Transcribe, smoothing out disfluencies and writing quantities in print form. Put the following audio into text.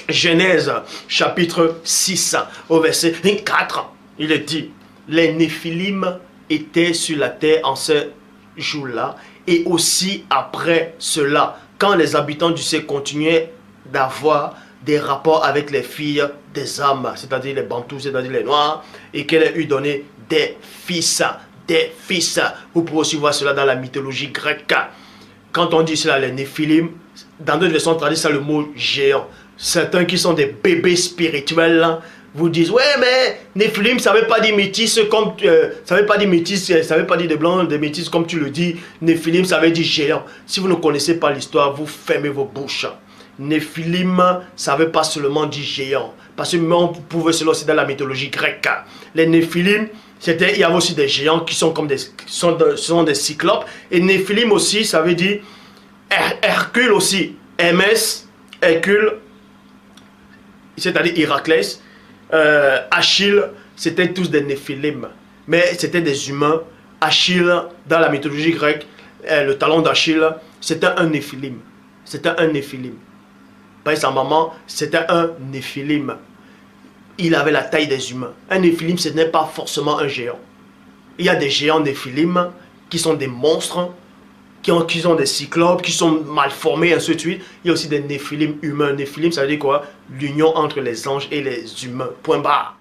Genèse chapitre 6 au verset 4, il est dit, les Néphilim étaient sur la terre en ce jour-là et aussi après cela, quand les habitants du ciel continuaient d'avoir des rapports avec les filles des hommes, c'est-à-dire les Bantous, c'est-à-dire les Noirs, et qu'elle ait eu donné des fils. Des fils. Vous pouvez aussi voir cela dans la mythologie grecque. Quand on dit cela, les Néphilim, dans d'autres versions traduites, c'est le mot géant. Certains qui sont des bébés spirituels vous disent, ouais, mais Néphilim, ça ne veut pas dire métis comme ça veut pas dire métis, ça veut pas dire de blanc, de métis comme tu le dis. Néphilim, ça veut dire géant. Si vous ne connaissez pas l'histoire, vous fermez vos bouches. Néphilim, ça ne veut pas seulement dire géant. Parce que même vous pouvez cela aussi dans la mythologie grecque. Les Néphilim, il y avait aussi des géants qui sont comme sont des cyclopes. Et Néphilim aussi, ça veut dire Hercule aussi. Hermès, Hercule, c'est-à-dire Héraclès, Achille, c'était tous des Néphilim. Mais c'était des humains. Achille, dans la mythologie grecque, le talon d'Achille, c'était un Néphilim. C'était un Néphilim. Par sa maman, c'était un Néphilim. Il avait la taille des humains. Un Néphilim, ce n'est pas forcément un géant. Il y a des géants Néphilim qui sont des monstres, qui ont des cyclopes, qui sont mal formés, ainsi de suite. Il y a aussi des Néphilim humains. Néphilim, ça veut dire quoi? L'union entre les anges et les humains. Point barre.